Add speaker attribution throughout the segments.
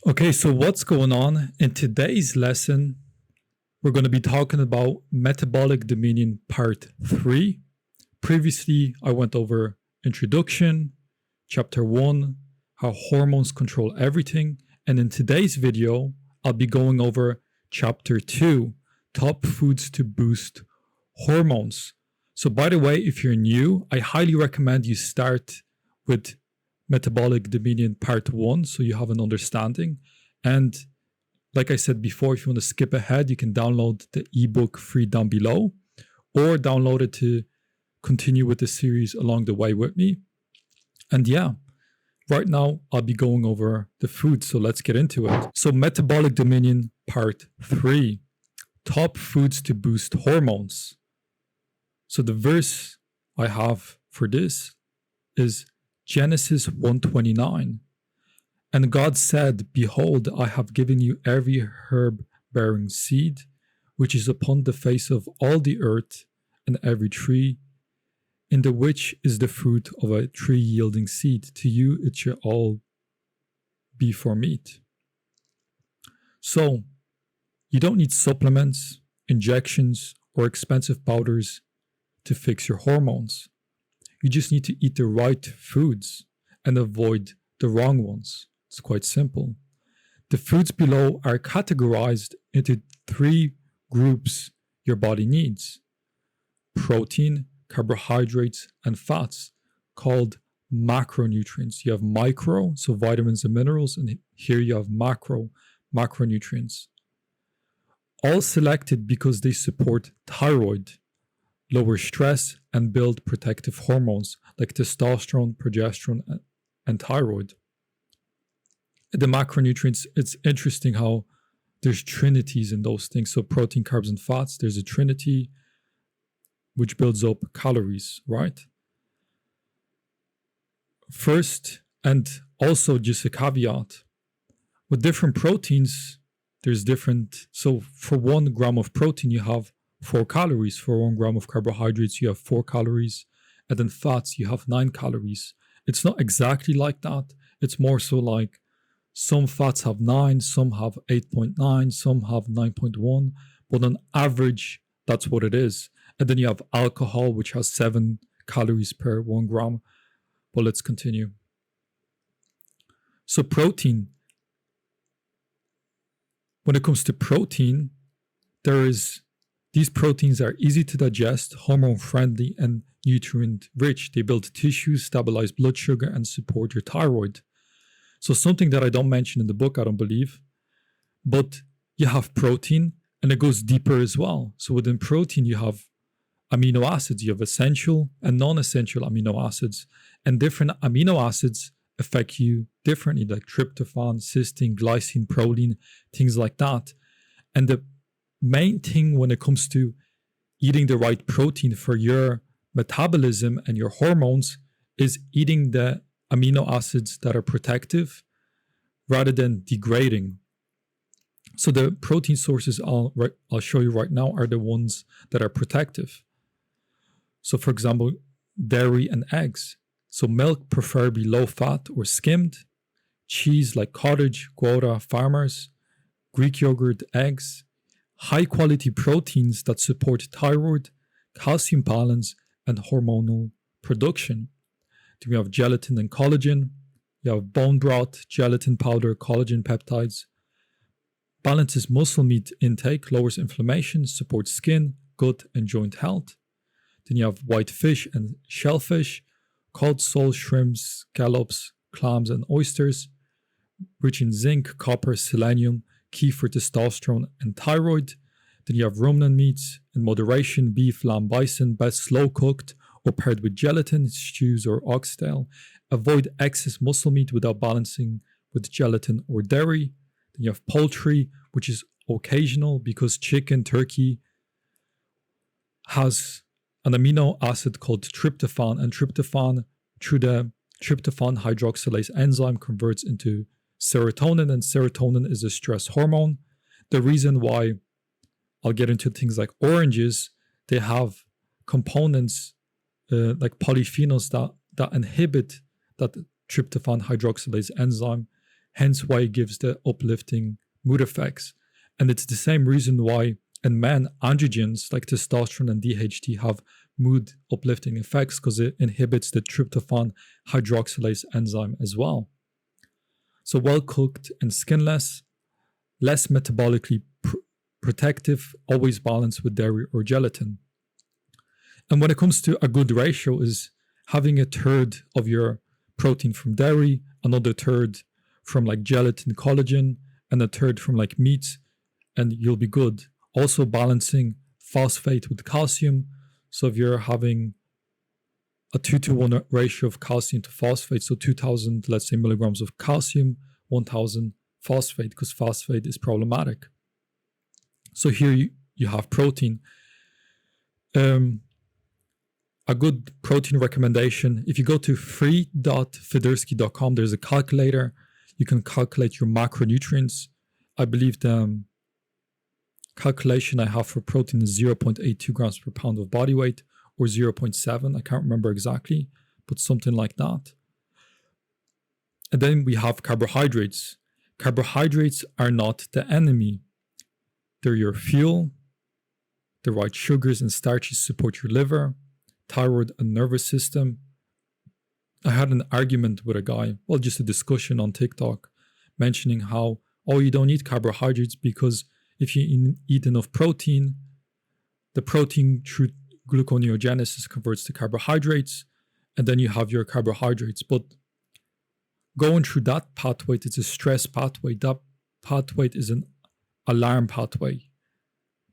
Speaker 1: Okay, so what's going on? In today's lesson, we're going to be talking about Metabolic Dominion Part 3. Previously, I went over Introduction, Chapter 1, how hormones control everything. And in today's video, I'll be going over Chapter 2, Top Foods to Boost Hormones. So by the way, if you're new, I highly recommend you start with Metabolic Dominion Part 1 so you have an understanding. And like I said before, if you want to skip ahead, you can download the ebook free down below or download it to continue with the series along the way with me. And yeah, right now I'll be going over the food, so let's get into it. So Metabolic Dominion Part 3, Top Foods to Boost Hormones. So the verse I have for this is Genesis 1:29. And God said, Behold, I have given you every herb bearing seed, which is upon the face of all the earth, and every tree, in the which is the fruit of a tree yielding seed. To you it shall all be for meat. So, you don't need supplements, injections, or expensive powders to fix your hormones. You just need to eat the right foods and avoid the wrong ones. It's quite simple. The foods below are categorized into 3 groups your body needs: protein, carbohydrates, and fats, called macronutrients. You have micro, so vitamins and minerals, and here you have macronutrients. All selected because they support thyroid, lower stress, and build protective hormones like testosterone, progesterone, and thyroid. The macronutrients, it's interesting how there's trinities in those things. So protein, carbs, and fats, there's a trinity which builds up calories, right? First, and also just a caveat, with different proteins, there's different. So for 1 gram of protein, you have 4 calories. For 1 gram of carbohydrates, you have 4 calories. And then fats, you have 9 calories. It's not exactly like that. It's more so like some fats have 9, some have 8.9, some have 9.1. But on average, that's what it is. And then you have alcohol, which has 7 calories per 1 gram. But let's continue. So protein. When it comes to protein, these proteins are easy to digest, hormone-friendly, and nutrient-rich. They build tissues, stabilize blood sugar, and support your thyroid. So something that I don't mention in the book, I don't believe, but you have protein, and it goes deeper as well. So within protein, you have amino acids. You have essential and non-essential amino acids. And different amino acids affect you differently, like tryptophan, cysteine, glycine, proline, things like that. And the main thing when it comes to eating the right protein for your metabolism and your hormones is eating the amino acids that are protective rather than degrading. So the protein sources I'll show you right now are the ones that are protective. So for example, dairy and eggs. So milk, preferably low fat or skimmed. Cheese like cottage, Gouda, Farmers. Greek yogurt, eggs. High quality proteins that support thyroid, calcium balance, and hormonal production. Then we have gelatin and collagen. You have bone broth, gelatin powder, collagen peptides. Balances muscle meat intake, lowers inflammation, supports skin, gut, and joint health. Then you have white fish and shellfish, cod, sole, shrimps, scallops, clams, and oysters. Rich in zinc, copper, selenium, key for testosterone and thyroid. Then you have ruminant meats in moderation: beef, lamb, bison, best slow cooked or paired with gelatin, stews, or oxtail. Avoid excess muscle meat without balancing with gelatin or dairy. Then you have poultry, which is occasional because chicken, turkey has an amino acid called tryptophan, and tryptophan, through the tryptophan hydroxylase enzyme, converts into serotonin, and serotonin is a stress hormone. The reason why I'll get into things like oranges, they have components like polyphenols that inhibit that tryptophan hydroxylase enzyme, hence why it gives the uplifting mood effects. And it's the same reason why in men, androgens like testosterone and DHT have mood uplifting effects, because it inhibits the tryptophan hydroxylase enzyme as well. So well cooked and skinless, less metabolically protective, always balanced with dairy or gelatin. And when it comes to a good ratio is having a third of your protein from dairy, another third from like gelatin, collagen, and a third from like meat, and you'll be good. Also balancing phosphate with calcium. So if you're having a 2-to-1 ratio of calcium to phosphate, so 2,000, let's say, milligrams of calcium, 1,000 phosphate, because phosphate is problematic. So here you have protein. A good protein recommendation, if you go to free.federsky.com, there's a calculator. You can calculate your macronutrients. I believe the calculation I have for protein is 0.82 grams per pound of body weight, or 0.7. I can't remember exactly, but something like that. And then we have carbohydrates. Carbohydrates are not the enemy. They're your fuel. The right sugars and starches support your liver, thyroid, and nervous system. I had an argument with a guy, well, just a discussion on TikTok, mentioning how, oh, you don't need carbohydrates because if you eat enough protein, the protein through gluconeogenesis converts to carbohydrates, and then you have your carbohydrates. But going through that pathway, it's a stress pathway. That pathway is an alarm pathway.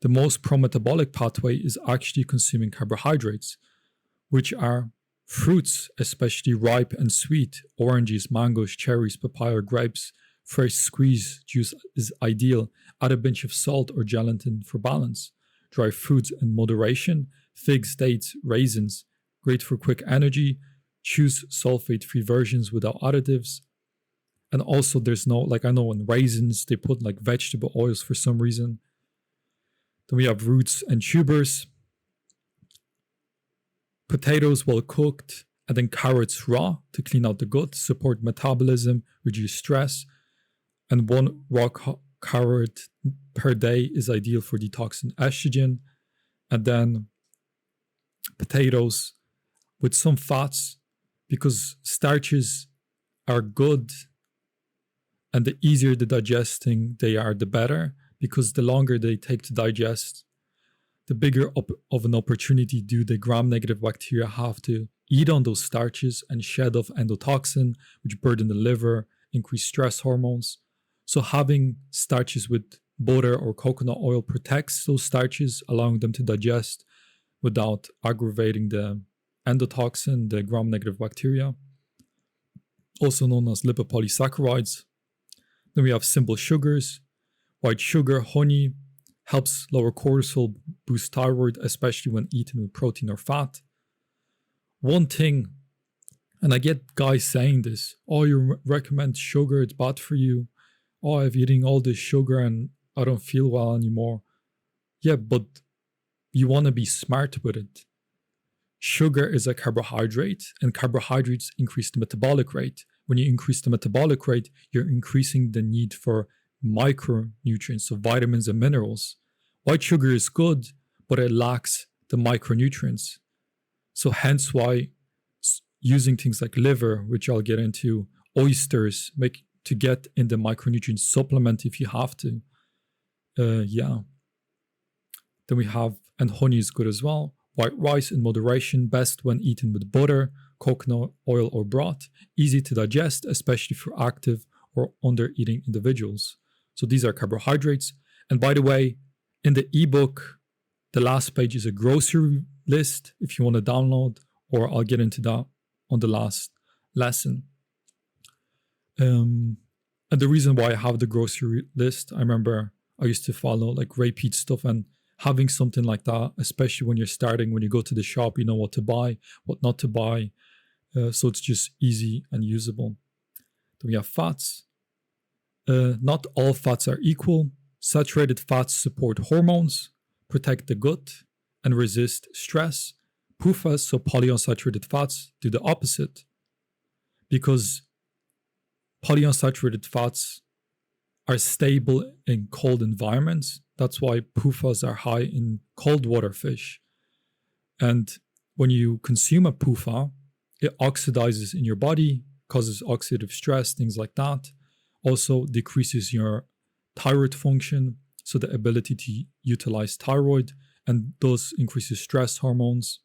Speaker 1: The most pro-metabolic pathway is actually consuming carbohydrates, which are fruits, especially ripe and sweet. Oranges, mangoes, cherries, papaya, grapes. Fresh squeeze juice is ideal. Add a pinch of salt or gelatin for balance. Dry foods in moderation. Figs, dates, raisins, great for quick energy. Choose sulfate-free versions without additives. And also there's no, like I know in raisins, they put like vegetable oils for some reason. Then we have roots and tubers. Potatoes well cooked, and then carrots raw to clean out the gut, support metabolism, reduce stress. And 1 raw carrot per day is ideal for detoxing estrogen. And then potatoes with some fats, because starches are good, and the easier the digesting they are, the better, because the longer they take to digest, the bigger of an opportunity do the gram-negative bacteria have to eat on those starches and shed off endotoxin, which burden the liver, increase stress hormones. So having starches with butter or coconut oil protects those starches, allowing them to digest without aggravating the endotoxin, the gram-negative bacteria, also known as lipopolysaccharides. Then we have simple sugars. White sugar, honey, helps lower cortisol, boost thyroid, especially when eaten with protein or fat. One thing, and I get guys saying this, oh, you recommend sugar, it's bad for you. Oh, I'm eating all this sugar and I don't feel well anymore. Yeah, but you want to be smart with it. Sugar is a carbohydrate, and carbohydrates increase the metabolic rate. When you increase the metabolic rate, you're increasing the need for micronutrients, so vitamins and minerals. White sugar is good, but it lacks the micronutrients. So hence why using things like liver, which I'll get into, oysters, make to get in the micronutrient supplement if you have to. Then we have, and honey is good as well. White rice in moderation, best when eaten with butter, coconut oil, or broth. Easy to digest, especially for active or under-eating individuals. So these are carbohydrates. And by the way, in the ebook, the last page is a grocery list if you want to download, or I'll get into that on the last lesson. And the reason why I have the grocery list, I remember I used to follow like repeat stuff, and having something like that, especially when you're starting, when you go to the shop, you know what to buy, what not to buy. So it's just easy and usable. Then we have fats. Not all fats are equal. Saturated fats support hormones, protect the gut, and resist stress. PUFAs, so polyunsaturated fats, do the opposite. Because Polyunsaturated fats are stable in cold environments. That's why PUFAs are high in cold water fish. And when you consume a PUFA, it oxidizes in your body, causes oxidative stress, things like that. Also decreases your thyroid function, so the ability to utilize thyroid, and thus increases stress hormones,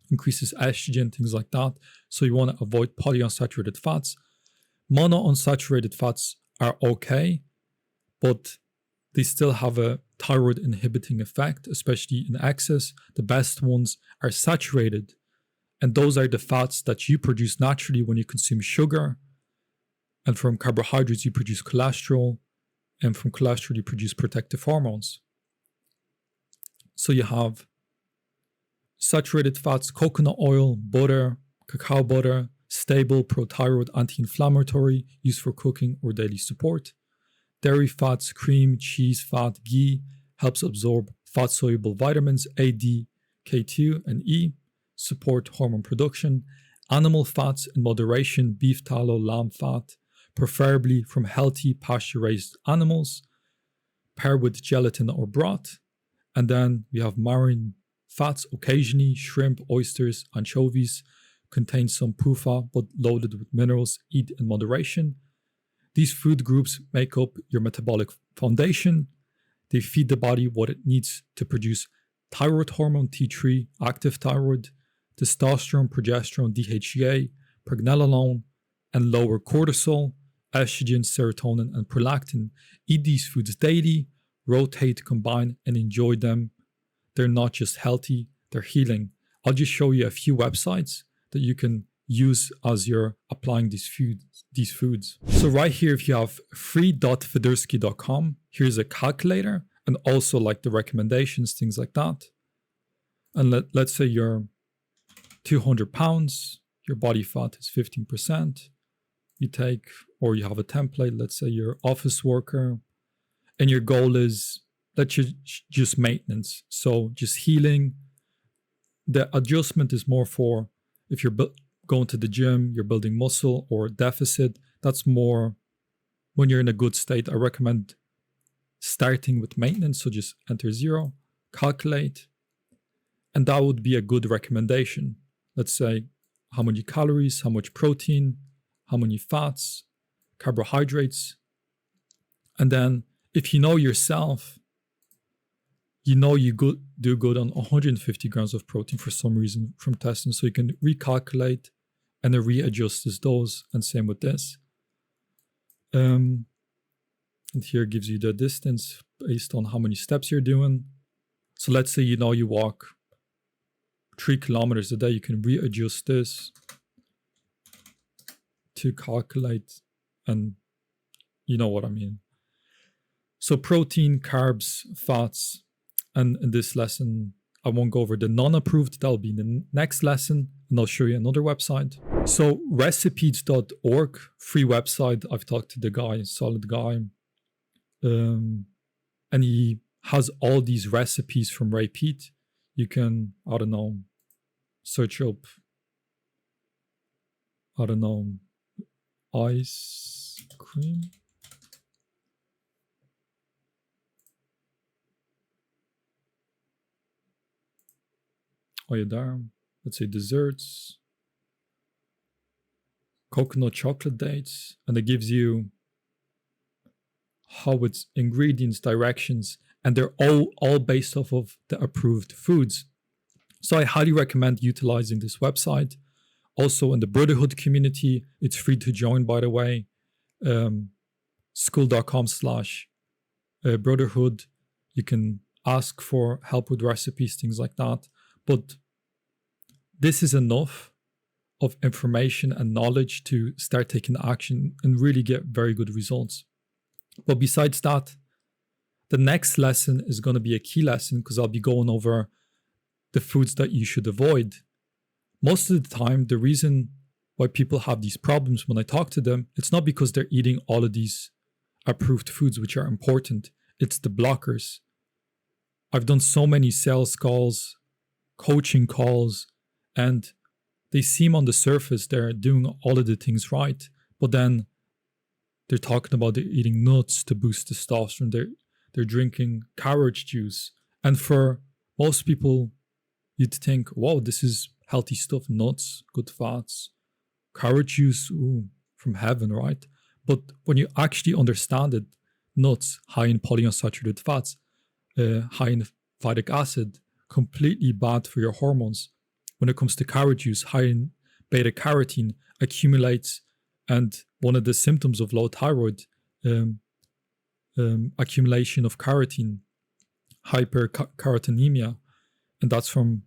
Speaker 1: increases estrogen, things like that. So you want to avoid polyunsaturated fats. Monounsaturated fats are okay, but they still have a thyroid inhibiting effect, especially in excess. The best ones are saturated, and those are the fats that you produce naturally when you consume sugar. And from carbohydrates, you produce cholesterol, and from cholesterol, you produce protective hormones. So you have saturated fats, coconut oil, butter, cacao butter, stable, pro-thyroid, anti-inflammatory, used for cooking or daily support. Dairy fats, cream, cheese, fat, ghee, helps absorb fat-soluble vitamins A, D, K2, and E, support hormone production. Animal fats in moderation, beef tallow, lamb fat, preferably from healthy pasture-raised animals, pair with gelatin or broth. And then we have marine fats, occasionally shrimp, oysters, anchovies, contain some PUFA but loaded with minerals, eat in moderation. These food groups make up your metabolic foundation. They feed the body what it needs to produce thyroid hormone T3, active thyroid, testosterone, progesterone, DHEA, pregnenolone, and lower cortisol, estrogen, serotonin, and prolactin. Eat these foods daily, rotate, combine, and enjoy them. They're not just healthy, they're healing. I'll just show you a few websites that you can use as you're applying these foods. So right here, if you have free.fedursky.com, here's a calculator and also like the recommendations, things like that. And let's say you're 200 pounds, your body fat is 15%. You take, or you have a template, let's say you're office worker, and your goal is, let's just maintenance. So just healing. The adjustment is more for if you're going to the gym, you're building muscle or deficit. That's more when you're in a good state. I recommend starting with maintenance. So just enter 0, calculate, and that would be a good recommendation. Let's say how many calories, how much protein, how many fats, carbohydrates. And then if you know yourself, you know you do good on 150 grams of protein for some reason from testing. So you can recalculate and then readjust those, and same with this. And here gives you the distance based on how many steps you're doing. So let's say you walk 3 kilometers a day, you can readjust this to calculate, and you know what I mean. So protein, carbs, fats, and in this lesson, I won't go over the non-approved. That'll be in the next lesson, and I'll show you another website. So recipes.org, free website. I've talked to the guy, solid guy. And he has all these recipes from Ray Peat. You can, I don't know, search up, I don't know, ice cream. Oh, yeah, there. Let's say desserts, coconut chocolate dates, and it gives you how it's ingredients, directions, and they're all based off of the approved foods. So I highly recommend utilizing this website. Also in the Brotherhood community, it's free to join, by the way. School.com/Brotherhood. You can ask for help with recipes, things like that. But this is enough of information and knowledge to start taking action and really get very good results. But besides that, the next lesson is going to be a key lesson because I'll be going over the foods that you should avoid. Most of the time, the reason why people have these problems when I talk to them, it's not because they're eating all of these approved foods, which are important. It's the blockers. I've done so many sales calls, coaching calls, and they seem on the surface they're doing all of the things right, but then They're talking about they're eating nuts to boost testosterone. They're drinking carrot juice. And for most people, you'd think, wow, this is healthy stuff. Nuts, good fats, carrot juice, ooh, from heaven, right? But when you actually understand it, nuts, high in polyunsaturated fats, high in phytic acid, completely bad for your hormones. When it comes to carrot juice, high in beta carotene, accumulates, and one of the symptoms of low thyroid, accumulation of carotene, hypercarotenemia, and that's from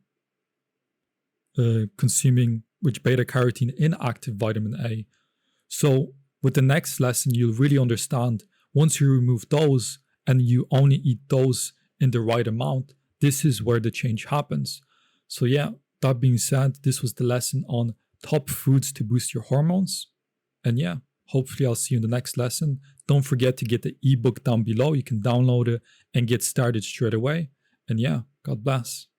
Speaker 1: consuming which beta carotene inactive vitamin A. So with the next lesson, you'll really understand once you remove those and you only eat those in the right amount, this is where the change happens. So yeah, that being said, this was the lesson on top foods to boost your hormones. And yeah, hopefully I'll see you in the next lesson. Don't forget to get the ebook down below. You can download it and get started straight away. And yeah, God bless.